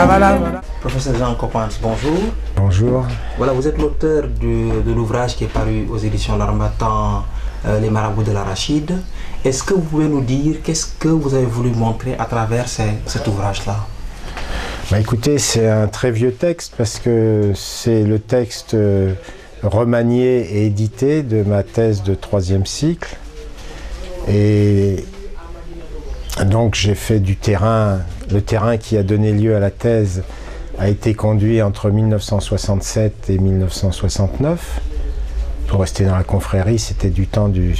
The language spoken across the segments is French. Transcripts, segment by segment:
voilà. Professeur Jean Coppens, bonjour. Bonjour. Voilà, vous êtes l'auteur de l'ouvrage qui est paru aux éditions L'Harmattan, Les marabouts de l'arachide. Est-ce que vous pouvez nous dire qu'est-ce que vous avez voulu montrer à travers cet ouvrage-là? Bah écoutez, c'est un très vieux texte parce que c'est le texte remanié et édité de ma thèse de 3e cycle. Et donc j'ai fait du terrain, le terrain qui a donné lieu à la thèse a été conduit entre 1967 et 1969. Pour rester dans la confrérie, c'était du temps du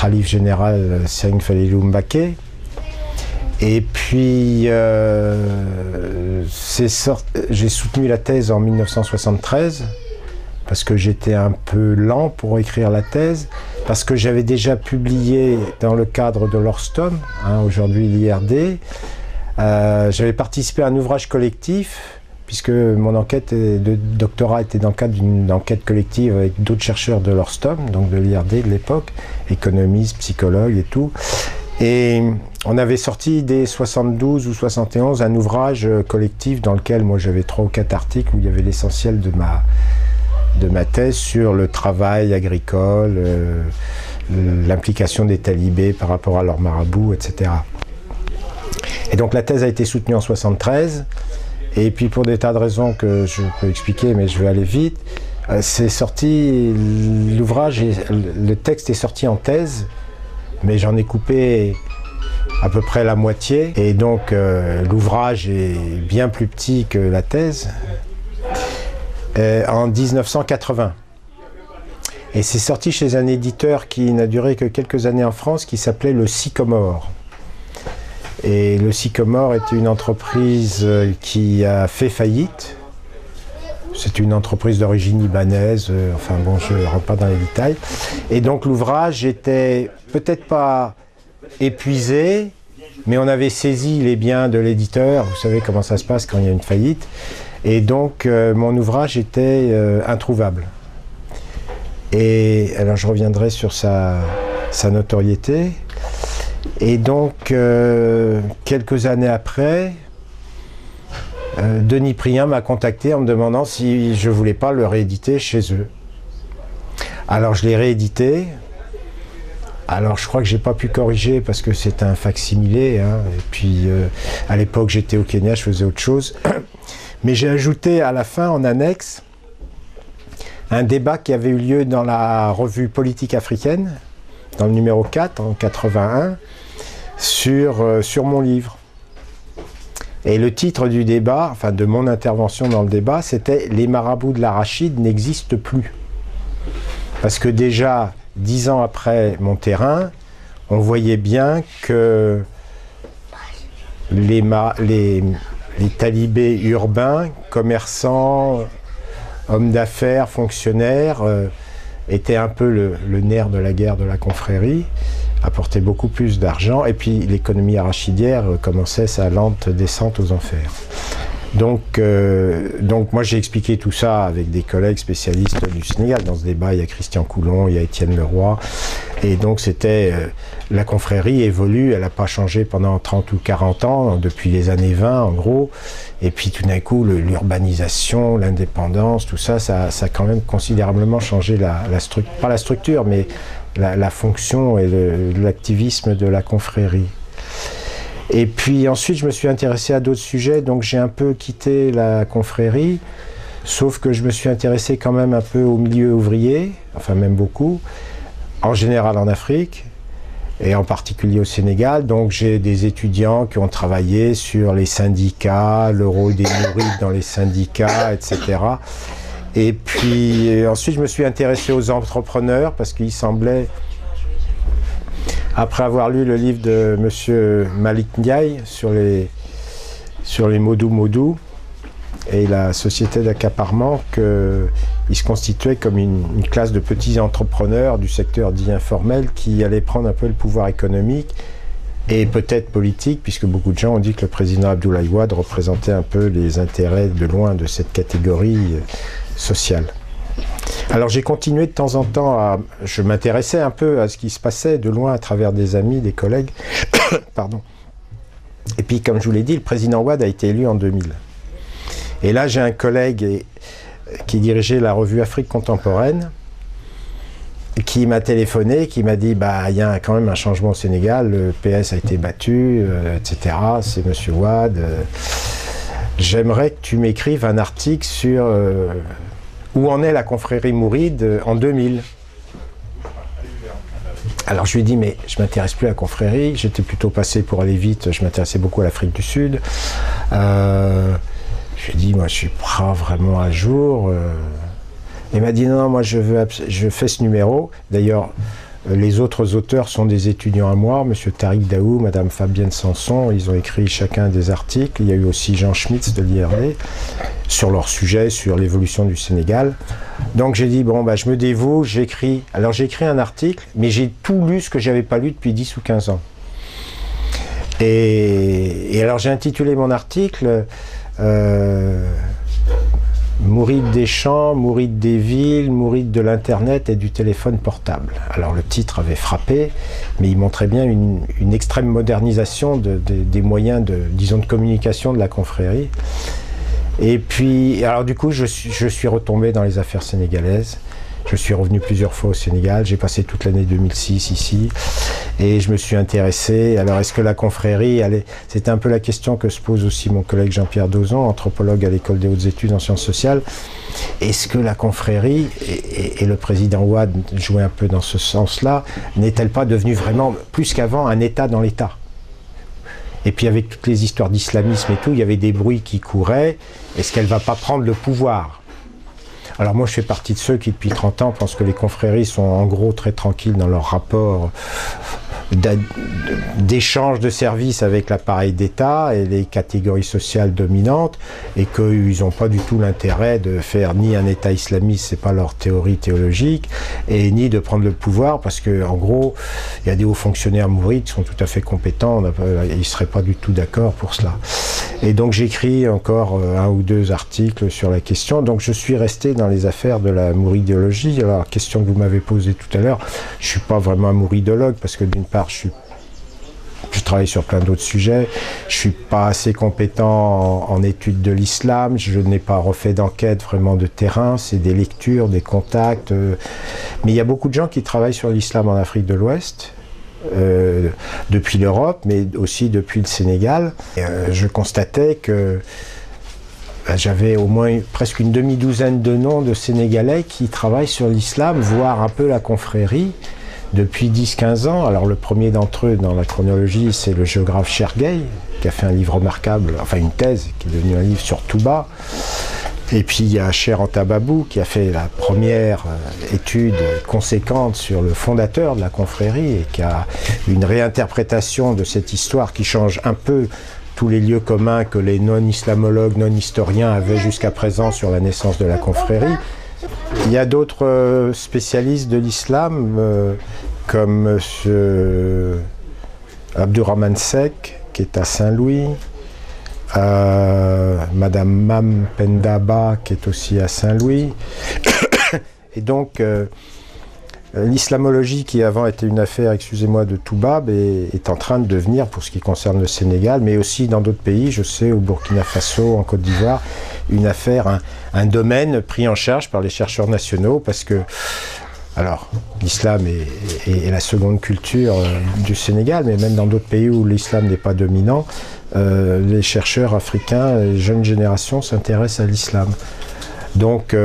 Khalife général Serigne Fallilou Mbacké. Et puis j'ai soutenu la thèse en 1973 parce que j'étais un peu lent pour écrire la thèse, parce que j'avais déjà publié dans le cadre de l'Orstom, aujourd'hui l'IRD, j'avais participé à un ouvrage collectif, puisque mon enquête de doctorat était dans le cadre d'une enquête collective avec d'autres chercheurs de l'Orstom, donc de l'IRD de l'époque, économistes, psychologues et tout. Et on avait sorti dès 72 ou 71 un ouvrage collectif dans lequel moi j'avais 3 ou 4 articles où il y avait l'essentiel de ma thèse sur le travail agricole, l'implication des talibés par rapport à leurs marabouts, etc. Et donc la thèse a été soutenue en 73, et puis pour des tas de raisons que je peux expliquer, mais je vais aller vite, c'est sorti, l'ouvrage, le texte est sorti en thèse, mais j'en ai coupé à peu près la moitié, et donc l'ouvrage est bien plus petit que la thèse, en 1980. Et c'est sorti chez un éditeur qui n'a duré que quelques années en France, qui s'appelait le Sycomore. Et le Sycomore était une entreprise qui a fait faillite. C'est une entreprise d'origine libanaise, enfin bon, je ne rentre pas dans les détails. Et donc l'ouvrage était peut-être pas épuisé, mais on avait saisi les biens de l'éditeur. Vous savez comment ça se passe quand il y a une faillite. Et donc mon ouvrage était introuvable. Et alors je reviendrai sur sa notoriété. Et donc quelques années après, Denis Prien m'a contacté en me demandant si je ne voulais pas le rééditer chez eux. Alors je l'ai réédité. Alors je crois que j'ai pas pu corriger parce que c'est un facsimilé, hein. Et puis à l'époque j'étais au Kenya, je faisais autre chose. Mais j'ai ajouté à la fin, en annexe, un débat qui avait eu lieu dans la revue Politique africaine, dans le numéro 4, en 81, sur mon livre. Et le titre du débat, enfin de mon intervention dans le débat, c'était « Les marabouts de l'arachide n'existent plus ». Parce que déjà, 10 ans après mon terrain, on voyait bien que les talibés urbains, commerçants, hommes d'affaires, fonctionnaires, étaient un peu le nerf de la guerre de la confrérie, apportaient beaucoup plus d'argent, et puis l'économie arachidière commençait sa lente descente aux enfers. Donc moi j'ai expliqué tout ça avec des collègues spécialistes du Sénégal. Dans ce débat, il y a Christian Coulon, il y a Étienne Leroy, et donc c'était la confrérie évolue, elle n'a pas changé pendant 30 ou 40 ans, depuis les années 20 en gros, et puis tout d'un coup l'urbanisation, l'indépendance, tout ça, ça a quand même considérablement changé pas la structure, mais la fonction et l'activisme de la confrérie. Et puis ensuite, je me suis intéressé à d'autres sujets, donc j'ai un peu quitté la confrérie, sauf que je me suis intéressé quand même un peu au milieu ouvrier, enfin même beaucoup, en général en Afrique, et en particulier au Sénégal. Donc j'ai des étudiants qui ont travaillé sur les syndicats, le rôle des mourides dans les syndicats, etc. Et puis ensuite, je me suis intéressé aux entrepreneurs, parce qu'il semblait, après avoir lu le livre de M. Malik Ndiaye sur les Modou et la société d'accaparement, qu'il se constituait comme une classe de petits entrepreneurs du secteur dit informel qui allait prendre un peu le pouvoir économique et peut-être politique, puisque beaucoup de gens ont dit que le président Abdoulaye Wade représentait un peu les intérêts de loin de cette catégorie sociale. Alors j'ai continué de temps en temps je m'intéressais un peu à ce qui se passait de loin à travers des amis, des collègues, pardon. Et puis, comme je vous l'ai dit, le président Wade a été élu en 2000. Et là, j'ai un collègue qui dirigeait la revue Afrique contemporaine, qui m'a téléphoné, qui m'a dit bah il y a quand même un changement au Sénégal, le PS a été battu, etc. C'est Monsieur Wade. J'aimerais que tu m'écrives un article sur où en est la confrérie mouride en 2000. Alors je lui ai dit mais je m'intéresse plus à la confrérie, j'étais plutôt passé pour aller vite, je m'intéressais beaucoup à l'Afrique du Sud. Je lui ai dit moi je suis pas vraiment à jour. Il m'a dit non, moi je fais ce numéro. D'ailleurs, les autres auteurs sont des étudiants à moi, M. Tariq Daou, Mme Fabienne Sanson. Ils ont écrit chacun des articles. Il y a eu aussi Jean Schmitz de l'IRD sur leur sujet, sur l'évolution du Sénégal. Donc j'ai dit bon, bah, je me dévoue, j'écris. Alors j'ai écrit un article, mais j'ai tout lu ce que j'avais pas lu depuis 10 ou 15 ans. Et alors j'ai intitulé mon article Mouride des champs, mouride des villes, mouride de l'internet et du téléphone portable. Alors le titre avait frappé, mais il montrait bien une extrême modernisation des moyens disons, de communication de la confrérie. Et puis, alors du coup, je suis retombé dans les affaires sénégalaises. Je suis revenu plusieurs fois au Sénégal, j'ai passé toute l'année 2006 ici, et je me suis intéressé, alors est-ce que la confrérie, c'était un peu la question que se pose aussi mon collègue Jean-Pierre Dozon, anthropologue à l'École des hautes études en sciences sociales, est-ce que la confrérie, et le président Wade jouait un peu dans ce sens-là, n'est-elle pas devenue vraiment, plus qu'avant, un État dans l'État? Et puis avec toutes les histoires d'islamisme et tout, il y avait des bruits qui couraient, est-ce qu'elle ne va pas prendre le pouvoir? Alors moi je fais partie de ceux qui depuis 30 ans pensent que les confréries sont en gros très tranquilles dans leur rapport d'échange de services avec l'appareil d'État et les catégories sociales dominantes et qu'ils n'ont pas du tout l'intérêt de faire ni un État islamiste, c'est pas leur théorie théologique, et ni de prendre le pouvoir parce que en gros il y a des hauts fonctionnaires mourides qui sont tout à fait compétents, ils ne seraient pas du tout d'accord pour cela. Et donc j'écris encore un ou deux articles sur la question, donc je suis resté dans les affaires de la mouridéologie. Alors la question que vous m'avez posée tout à l'heure, je ne suis pas vraiment un mouridologue parce que d'une part je travaille sur plein d'autres sujets, je ne suis pas assez compétent en études de l'islam, je n'ai pas refait d'enquête vraiment de terrain, c'est des lectures, des contacts, mais il y a beaucoup de gens qui travaillent sur l'islam en Afrique de l'Ouest, depuis l'Europe, mais aussi depuis le Sénégal. Je constatais que j'avais au moins presque une demi-douzaine de noms de Sénégalais qui travaillent sur l'islam, voire un peu la confrérie, depuis 10-15 ans. Alors le premier d'entre eux dans la chronologie, c'est le géographe Chergey, qui a fait un livre remarquable, enfin une thèse, qui est devenue un livre sur Touba. Et puis il y a Cher Anta Babou qui a fait la première étude conséquente sur le fondateur de la confrérie et qui a une réinterprétation de cette histoire qui change un peu tous les lieux communs que les non-islamologues, non-historiens avaient jusqu'à présent sur la naissance de la confrérie. Il y a d'autres spécialistes de l'islam comme M. Abdurrahman Sek qui est à Saint-Louis, Madame Mam Pendaba qui est aussi à Saint-Louis. Et donc l'islamologie qui avant était une affaire, excusez-moi, de Toubab est en train de devenir, pour ce qui concerne le Sénégal, mais aussi dans d'autres pays, je sais au Burkina Faso, en Côte d'Ivoire, une affaire, un domaine pris en charge par les chercheurs nationaux parce que alors, l'islam est la seconde culture du Sénégal, mais même dans d'autres pays où l'islam n'est pas dominant, les chercheurs africains, les jeunes générations s'intéressent à l'islam. Donc,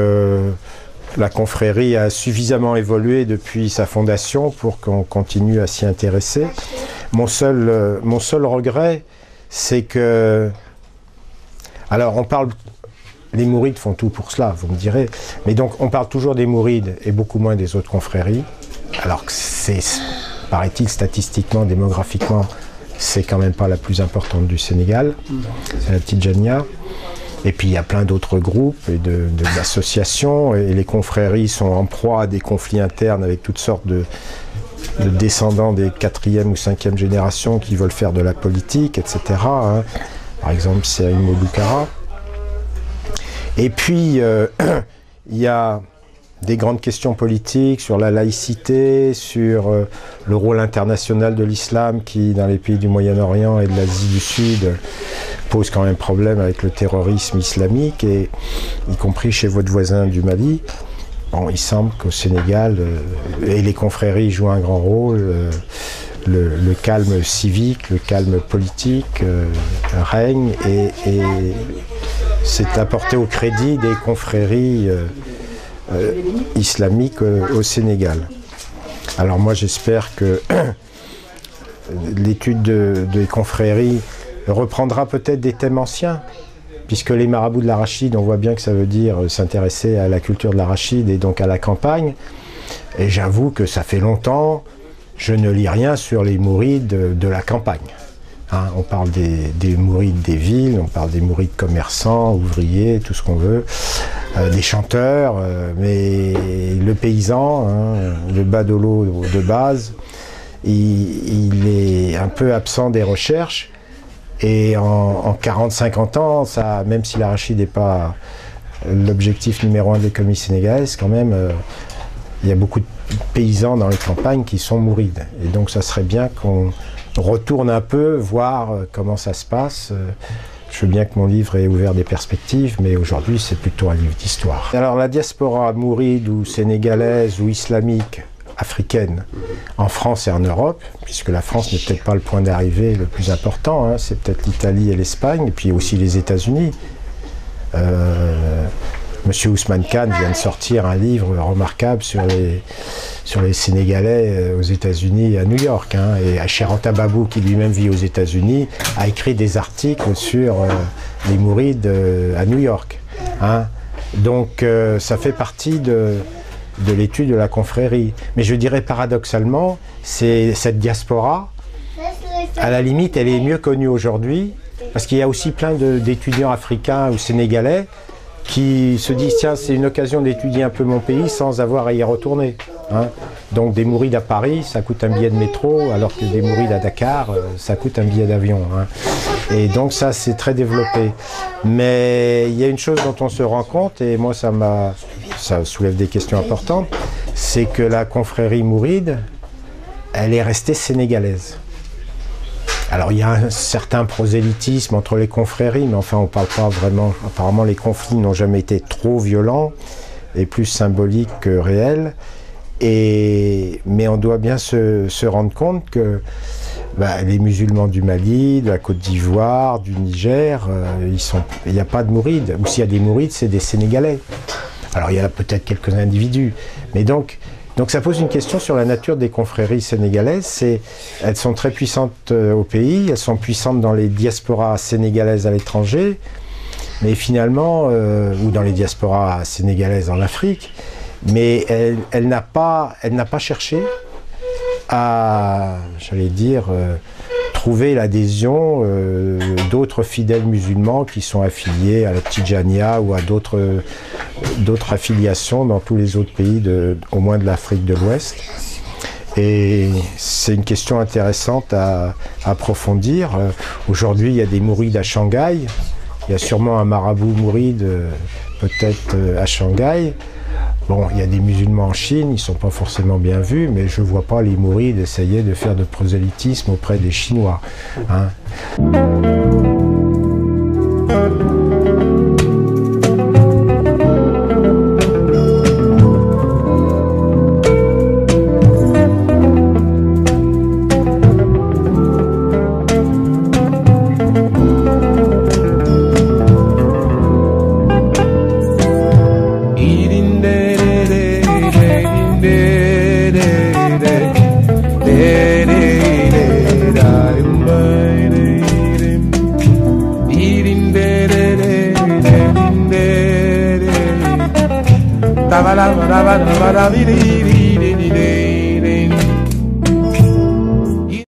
la confrérie a suffisamment évolué depuis sa fondation pour qu'on continue à s'y intéresser. Mon seul regret, c'est que... Alors, on parle... Les mourides font tout pour cela, vous me direz. Mais donc, on parle toujours des mourides et beaucoup moins des autres confréries. Alors que c'est, paraît-il, statistiquement, démographiquement, c'est quand même pas la plus importante du Sénégal. C'est la Tidjania. Et puis, il y a plein d'autres groupes et d'associations. Et les confréries sont en proie à des conflits internes avec toutes sortes de descendants des 4e ou 5e générations qui veulent faire de la politique, etc. Hein. Par exemple, Serigne Modou Kara. Et puis, il y a des grandes questions politiques, sur la laïcité, sur le rôle international de l'islam qui, dans les pays du Moyen-Orient et de l'Asie du Sud, pose quand même problème avec le terrorisme islamique, et y compris chez votre voisin du Mali. Bon, il semble qu'au Sénégal, et les confréries jouent un grand rôle, le calme civique, le calme politique règne, et c'est apporté au crédit des confréries islamiques au Sénégal. Alors moi j'espère que l'étude des confréries reprendra peut-être des thèmes anciens, puisque les marabouts de l'arachide, on voit bien que ça veut dire s'intéresser à la culture de l'arachide et donc à la campagne. Et j'avoue que ça fait longtemps, je ne lis rien sur les mourides de la campagne. Hein, on parle des mourides des villes, on parle des mourides commerçants, ouvriers, tout ce qu'on veut, des chanteurs, mais le paysan, hein, le badolo de base, il est un peu absent des recherches. Et en 40-50 ans, ça, même si l'arachide n'est pas l'objectif numéro 1 de l'économie sénégalaise, quand même, il y a beaucoup de paysans dans les campagnes qui sont mourides. Et donc ça serait bien qu'on retourne un peu, voir comment ça se passe. Je veux bien que mon livre ait ouvert des perspectives, mais aujourd'hui c'est plutôt un livre d'histoire. Alors la diaspora mouride ou sénégalaise ou islamique, africaine, en France et en Europe, puisque la France n'est peut-être pas le point d'arrivée le plus important, hein, c'est peut-être l'Italie et l'Espagne, et puis aussi les États-Unis. Monsieur Ousmane Khan vient de sortir un livre remarquable sur les Sénégalais aux États-Unis et à New York. Hein, et Cheranta Babou, qui lui-même vit aux États-Unis, a écrit des articles sur les mourides à New York. Hein. Donc ça fait partie de l'étude de la confrérie. Mais je dirais paradoxalement, c'est cette diaspora, à la limite, elle est mieux connue aujourd'hui, parce qu'il y a aussi plein d'étudiants africains ou sénégalais qui se disent, tiens, c'est une occasion d'étudier un peu mon pays sans avoir à y retourner. Hein. Donc des mourides à Paris, ça coûte un billet de métro, alors que des mourides à Dakar, ça coûte un billet d'avion. Hein. Et donc ça, c'est très développé. Mais il y a une chose dont on se rend compte, et moi ça soulève des questions importantes, c'est que la confrérie mouride, elle est restée sénégalaise. Alors il y a un certain prosélytisme entre les confréries, mais enfin on ne parle pas vraiment, apparemment les conflits n'ont jamais été trop violents et plus symboliques que réels. Mais on doit bien se rendre compte que les musulmans du Mali, de la Côte d'Ivoire, du Niger, il n'y a pas de mourides. Ou s'il y a des mourides, c'est des Sénégalais. Alors il y a peut-être quelques individus. Mais donc ça pose une question sur la nature des confréries sénégalaises. Elles sont très puissantes au pays, elles sont puissantes dans les diasporas sénégalaises à l'étranger, mais finalement, ou dans les diasporas sénégalaises en Afrique, mais elle n'a pas cherché à, j'allais dire, trouver l'adhésion d'autres fidèles musulmans qui sont affiliés à la Tidjania ou à d'autres affiliations dans tous les autres pays, au moins de l'Afrique de l'Ouest. Et c'est une question intéressante à approfondir. Aujourd'hui, il y a des mourides à Shanghai. Il y a sûrement un marabout mouride, peut-être à Shanghai. Bon, il y a des musulmans en Chine, ils ne sont pas forcément bien vus, mais je ne vois pas les mourides essayer de faire de prosélytisme auprès des Chinois. Hein. da ba da ba da ba da ba da